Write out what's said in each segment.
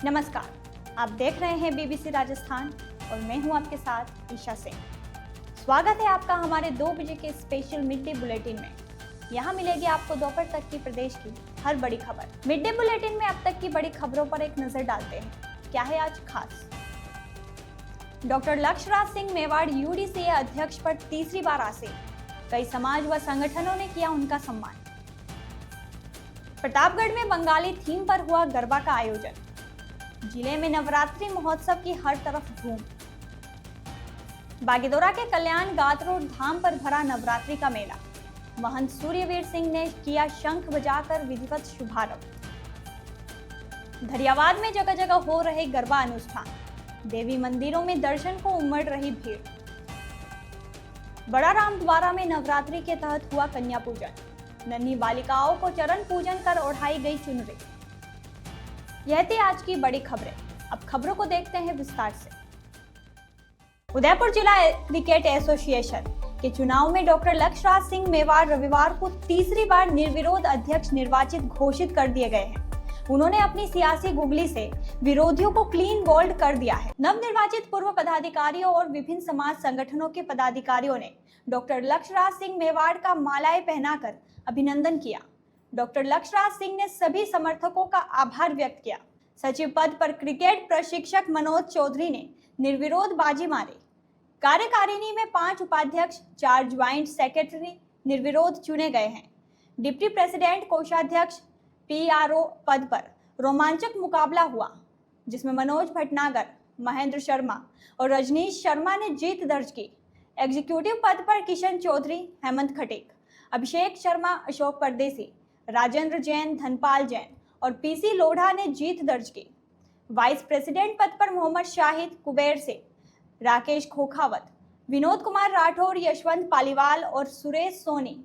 नमस्कार, आप देख रहे हैं बीबीसी राजस्थान और मैं हूं आपके साथ ईशा सिंह। स्वागत है आपका हमारे 2 बजे के स्पेशल मिड डे बुलेटिन में। यहां मिलेगी आपको दोपहर तक की प्रदेश की हर बड़ी खबर। मिड डे बुलेटिन में अब तक की बड़ी खबरों पर एक नजर डालते हैं। क्या है आज खास? डॉक्टर लक्ष्यराज सिंह मेवाड़ यूडीसीए अध्यक्ष पर तीसरी बार आसीन। कई समाज व संगठनों ने किया उनका सम्मान। प्रतापगढ़ में बंगाली थीम पर हुआ गरबा का आयोजन। जिले में नवरात्रि महोत्सव की हर तरफ धूम। बागीदोरा के कल्याण गातरोड धाम पर भरा नवरात्रि का मेला। महंत सूर्यवीर सिंह ने किया शंख बजाकर विधिवत शुभारंभ। धरियावाद में जगह जगह हो रहे गरबा अनुष्ठान। देवी मंदिरों में दर्शन को उमड़ रही भीड़। बड़ा रामद्वारा में नवरात्रि के तहत हुआ कन्या पूजन। नन्ही बालिकाओं को चरण पूजन कर ओढ़ाई गई चुनरी। यह थी आज की बड़ी खबरें। अब खबरों को देखते हैं विस्तार से। उदयपुर जिला क्रिकेट एसोसिएशन के चुनाव में डॉक्टर लक्ष्यराज सिंह मेवाड़ रविवार को तीसरी बार निर्विरोध अध्यक्ष निर्वाचित घोषित कर दिए गए हैं। उन्होंने अपनी सियासी गुगली से विरोधियों को क्लीन बोल्ड कर दिया है। नवनिर्वाचित पूर्व पदाधिकारियों और विभिन्न समाज संगठनों के पदाधिकारियों ने डॉक्टर लक्ष्यराज सिंह मेवाड़ का मालाएं पहनाकर अभिनंदन किया। डॉक्टर लक्ष्यराज सिंह ने सभी समर्थकों का आभार व्यक्त किया। सचिव पद पर क्रिकेट प्रशिक्षक मनोज चौधरी ने निर्विरोध बाजी मारी। कार्यकारिणी में 5 उपाध्यक्ष, 4 ज्वाइंट सेक्रेटरी निर्विरोध चुने गए हैं। डिप्टी प्रेसिडेंट, कोषाध्यक्ष, पीआरओ पद पर रोमांचक मुकाबला हुआ, जिसमें मनोज भटनागर, महेंद्र शर्मा और रजनीश शर्मा ने जीत दर्ज की। एग्जीक्यूटिव पद पर किशन चौधरी, हेमंत खटीक, अभिषेक शर्मा, अशोक परदेसी, राजेंद्र जैन, धनपाल जैन और पीसी लोढ़ा ने जीत दर्ज की। वाइस प्रेसिडेंट पद पर मोहम्मद शाहिद, कुबेर से राकेश खोखावत, विनोद कुमार राठौर, यशवंत पालीवाल और सुरेश सोनी,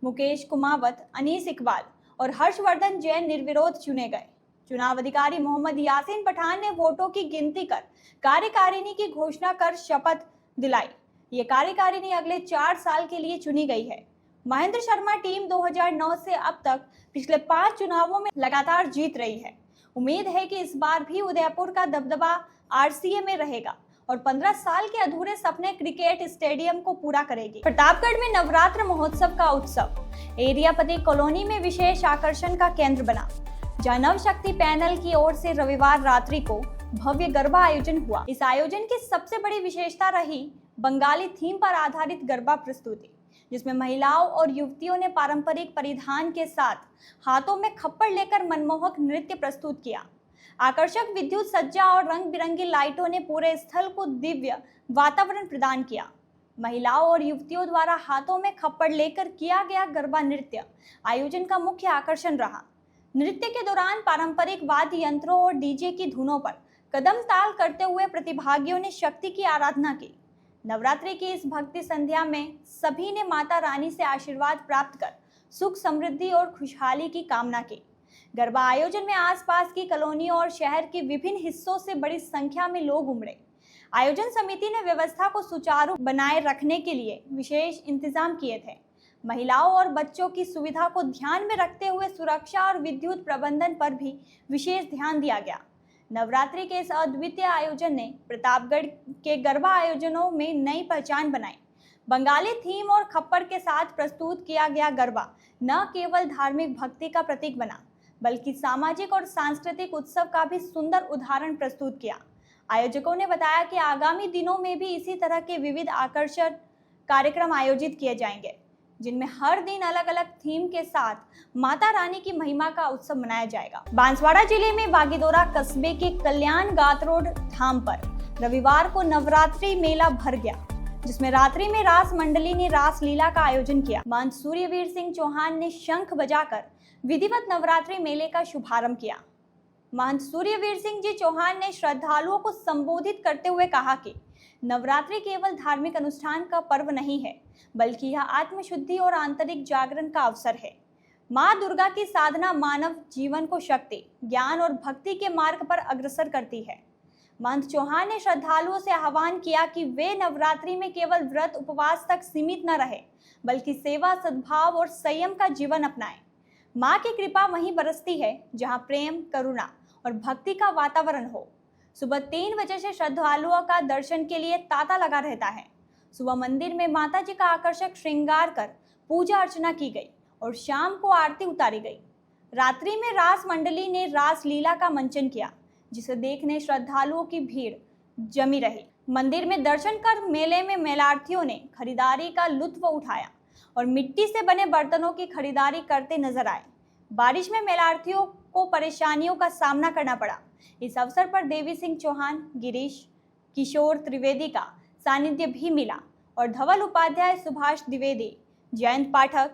मुकेश कुमावत, अनीस इकबाल और हर्षवर्धन जैन निर्विरोध चुने गए। चुनाव अधिकारी मोहम्मद यासीन पठान ने वोटों की गिनती कर कार्यकारिणी की घोषणा कर शपथ दिलाई। ये कार्यकारिणी अगले 4 साल के लिए चुनी गई है। महेंद्र शर्मा टीम 2009 से अब तक पिछले 5 चुनावों में लगातार जीत रही है। उम्मीद है कि इस बार भी उदयपुर का दबदबा आरसीए में रहेगा और 15 साल के अधूरे सपने क्रिकेट स्टेडियम को पूरा करेगी। प्रतापगढ़ में नवरात्र महोत्सव का उत्सव एरियापति कॉलोनी में विशेष आकर्षण का केंद्र बना, जहां नव शक्ति पैनल की ओर से रविवार रात्रि को भव्य गरबा आयोजन हुआ। इस आयोजन की सबसे बड़ी विशेषता रही बंगाली थीम पर आधारित गरबा प्रस्तुति, जिसमें महिलाओं और युवतियों ने पारंपरिक परिधान के साथ हाथों में खप्पड़ लेकर मनमोहक नृत्य प्रस्तुत किया। आकर्षक विद्युत सज्जा और रंग बिरंगी लाइटों ने पूरे स्थल को दिव्य वातावरण प्रदान किया। महिलाओं और युवतियों द्वारा हाथों में खप्पड़ लेकर किया गया गरबा नृत्य आयोजन का मुख्य आकर्षण रहा। नृत्य के दौरान पारंपरिक वाद्य यंत्रों और डीजे की धुनों पर कदम ताल करते हुए प्रतिभागियों ने शक्ति की आराधना की। नवरात्रि की इस भक्ति संध्या में सभी ने माता रानी से आशीर्वाद प्राप्त कर सुख, समृद्धि और खुशहाली की कामना की। गरबा आयोजन में आसपास की कॉलोनियों और शहर के विभिन्न हिस्सों से बड़ी संख्या में लोग उमड़े। आयोजन समिति ने व्यवस्था को सुचारू बनाए रखने के लिए विशेष इंतजाम किए थे। महिलाओं और बच्चों की सुविधा को ध्यान में रखते हुए सुरक्षा और विद्युत प्रबंधन पर भी विशेष ध्यान दिया गया। नवरात्रि के इस अद्वितीय आयोजन ने प्रतापगढ़ के गरबा आयोजनों में नई पहचान बनाई। बंगाली थीम और खप्पड़ के साथ प्रस्तुत किया गया गरबा न केवल धार्मिक भक्ति का प्रतीक बना, बल्कि सामाजिक और सांस्कृतिक उत्सव का भी सुंदर उदाहरण प्रस्तुत किया। आयोजकों ने बताया कि आगामी दिनों में भी इसी तरह के विविध आकर्षक कार्यक्रम आयोजित किए जाएंगे, जिनमें हर दिन अलग अलग थीम के साथ माता रानी की महिमा का उत्सव मनाया जाएगा। बांसवाड़ा जिले में बागीदोरा कस्बे के कल्याण गातरोड धाम पर रविवार को नवरात्रि मेला भर गया, जिसमें रात्रि में रास मंडली ने रास लीला का आयोजन किया। महंत सूर्यवीर सिंह चौहान ने शंख बजाकर विधिवत नवरात्रि मेले का शुभारंभ किया। महंत सूर्यवीर सिंह जी चौहान ने श्रद्धालुओं को संबोधित करते हुए कहा कि नवरात्रि केवल धार्मिक अनुष्ठान का पर्व नहीं है, बल्कि यह आत्मशुद्धि और आंतरिक जागरण का अवसर है। माँ दुर्गा की साधना मानव जीवन को शक्ति, ज्ञान और भक्ति के मार्ग पर अग्रसर करती है। महंत चौहान ने श्रद्धालुओं से आह्वान किया कि वे नवरात्रि में केवल व्रत उपवास तक सीमित न रहे, बल्कि सेवा, सद्भाव और संयम का जीवन अपनाएं। माँ की कृपा वहीं बरसती है जहाँ प्रेम, करुणा और भक्ति का वातावरण हो। सुबह 3 बजे से श्रद्धालुओं का दर्शन के लिए तांता लगा रहता है। सुबह मंदिर में माता जी का आकर्षक श्रृंगार कर पूजा अर्चना की गई और शाम को आरती उतारी गई। रात्रि में रास मंडली ने रास लीला का मंचन किया, जिसे देखने श्रद्धालुओं की भीड़ जमी रही। मंदिर में दर्शन कर मेले में मेलार्थियों ने खरीदारी का लुत्फ उठाया और मिट्टी से बने बर्तनों की खरीदारी करते नजर आए। बारिश में मेलार्थियों को परेशानियों का सामना करना पड़ा। इस अवसर पर देवी सिंह चौहान, गिरीश किशोर त्रिवेदी का सानिध्य भी मिला और धवल उपाध्याय, सुभाष द्विवेदी, जयंत पाठक,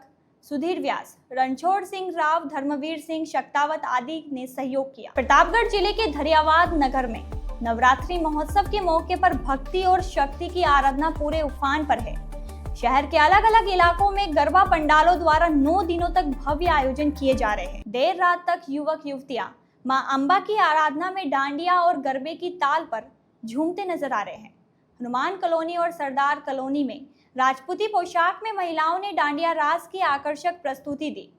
सुधीर व्यास, रणछोड़ सिंह राव, धर्मवीर सिंह शक्तावत आदि ने सहयोग किया। प्रतापगढ़ जिले के धरियावाद नगर में नवरात्रि महोत्सव के मौके पर भक्ति और शक्ति की आराधना पूरे उफान पर है। शहर के अलग अलग इलाकों में गरबा पंडालों द्वारा 9 दिनों तक भव्य आयोजन किए जा रहे हैं। देर रात तक युवक युवतियां मां अंबा की आराधना में डांडिया और गरबे की ताल पर झूमते नजर आ रहे हैं। हनुमान कॉलोनी और सरदार कॉलोनी में राजपूती पोशाक में महिलाओं ने डांडिया रास की आकर्षक प्रस्तुति दी।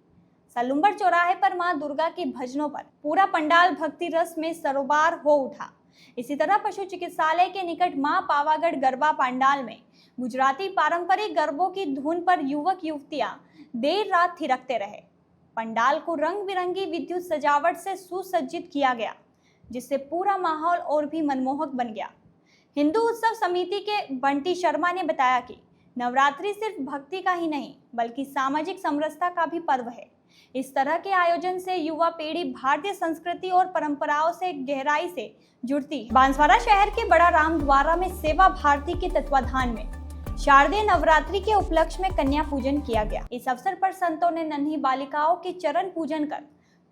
सलुम्बर चौराहे पर मां दुर्गा के भजनों पर पूरा पंडाल भक्ति रस में सरोबार हो उठा। इसी तरह पशु चिकित्सालय के निकट मां पावागढ़ गरबा पंडाल में गुजराती पारंपरिक गरबों की धुन पर युवक युवतियां देर रात थिरकते रहे। पंडाल को रंग बिरंगी विद्युत सजावट से सुसज्जित किया गया, जिससे पूरा माहौल और भी मनमोहक बन गया। हिंदू उत्सव समिति के बंटी शर्मा ने बताया कि नवरात्रि सिर्फ भक्ति का ही नहीं, बल्कि सामाजिक समरसता का भी पर्व है। इस तरह के आयोजन से युवा पीढ़ी भारतीय संस्कृति और परंपराओं से गहराई से जुड़ती है। बांसवाड़ा शहर के बड़ा रामद्वारा में सेवा भारती के तत्वाधान में शारदीय नवरात्रि के उपलक्ष्य में कन्या पूजन किया गया। इस अवसर पर संतों ने नन्ही बालिकाओं के चरण पूजन कर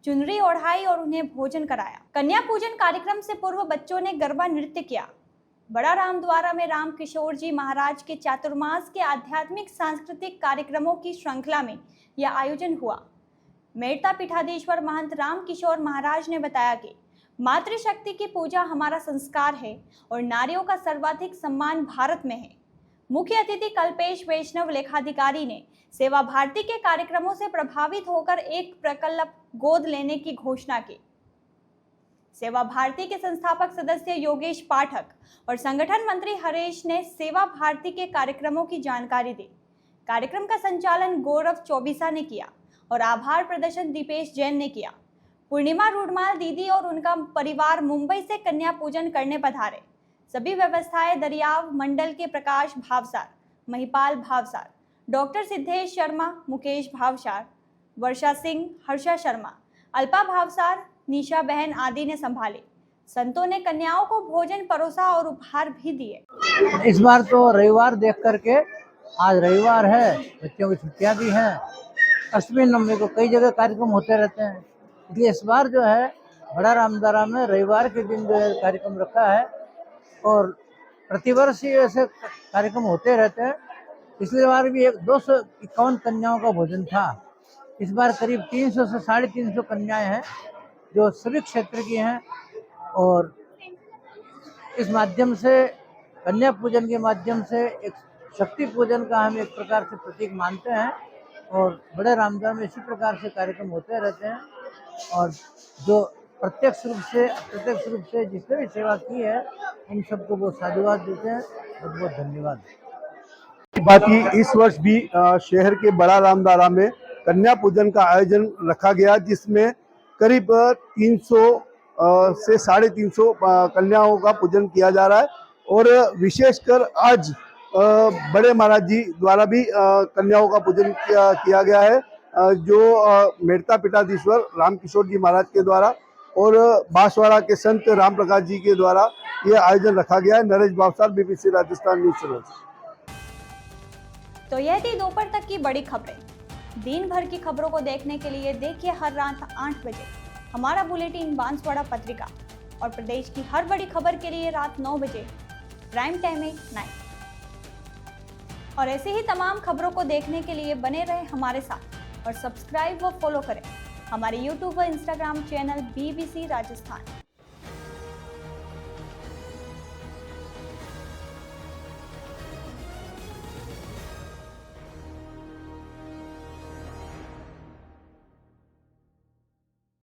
चुनरी ओढ़ाई और उन्हें भोजन कराया। कन्या पूजन कार्यक्रम से पूर्व बच्चों ने गरबा नृत्य किया। बड़ा रामद्वारा में राम किशोर जी महाराज के चातुर्मास के आध्यात्मिक सांस्कृतिक कार्यक्रमों की श्रृंखला में यह आयोजन हुआ। मेड़ता पीठाधीश्वर महंत राम किशोर महाराज ने बताया कि मातृशक्ति की पूजा हमारा संस्कार है और नारियों का सर्वाधिक सम्मान भारत में है। मुख्य अतिथि कल्पेश वैष्णव लेखाधिकारी ने सेवा भारती के कार्यक्रमों से प्रभावित होकर एक प्रकल्प गोद लेने की घोषणा की। सेवा भारती के संस्थापक सदस्य योगेश पाठक और संगठन मंत्री हरेश ने सेवा भारती के कार्यक्रमों की जानकारी दी। कार्यक्रम का संचालन गौरव चौबीसा ने किया और आभार प्रदर्शन दीपेश जैन ने किया। पूर्णिमा रूडमाल दीदी और उनका परिवार मुंबई से कन्या पूजन करने पधारे। सभी व्यवस्थाएं दरियाव मंडल के प्रकाश भावसार, महिपाल भावसार, डॉक्टर सिद्धेश शर्मा, मुकेश भावसार, वर्षा सिंह, हर्षा शर्मा, अल्पा भावसार, निशा बहन आदि ने संभाले। संतों ने कन्याओं को भोजन परोसा और उपहार भी दिए। इस बार तो रविवार देख करके, आज रविवार है, बच्चों की छुट्टियां भी हैं, अष्टमी नवमी को कई जगह कार्यक्रम होते रहते हैं, इसलिए इस बार जो है बड़ा रामद्वारा में रविवार के दिन जो है कार्यक्रम रखा है और प्रतिवर्ष ही ऐसे कार्यक्रम होते रहते हैं। पिछली बार भी 251 कन्याओं का भोजन था। इस बार करीब 300 से 350 कन्याएं हैं जो सभी क्षेत्र की हैं और इस माध्यम से कन्या पूजन के माध्यम से एक शक्ति पूजन का हम एक प्रकार से प्रतीक मानते हैं और बड़े रामद्वारा में इसी प्रकार से कार्यक्रम होते रहते हैं और जो प्रत्यक्ष रूप से जिसने भी सेवा की है उन सबको वो साधुवाद देते हैं। बहुत बहुत धन्यवाद। बाकी इस वर्ष भी शहर के बड़ा रामद्वारा में कन्या पूजन का आयोजन रखा गया, जिसमें करीब 300 से 350 कन्याओं का पूजन किया जा रहा है और विशेषकर आज बड़े महाराज जी द्वारा भी कन्याओं का पूजन किया गया है, जो मेड़ता पीठाधीश्वर राम किशोर जी महाराज के द्वारा और बांसवाड़ा के संत राम प्रकाश जी के द्वारा ये आयोजन रखा गया है। Naresh Bhavsar, BBC Rajasthan news channel. तो यह थी दोपहर तक की बड़ी खबरें। दिन भर की खबरों को देखने के लिए देखिए हर रात 8 बजे हमारा बुलेटिन बांसवाड़ा पत्रिका और प्रदेश की हर बड़ी खबर के लिए रात 9 बजे प्राइम टाइम में 9। और ऐसी ही तमाम खबरों को देखने के लिए बने रहे हमारे साथ और सब्सक्राइब व फॉलो करें हमारे YouTube व Instagram चैनल BBC राजस्थान।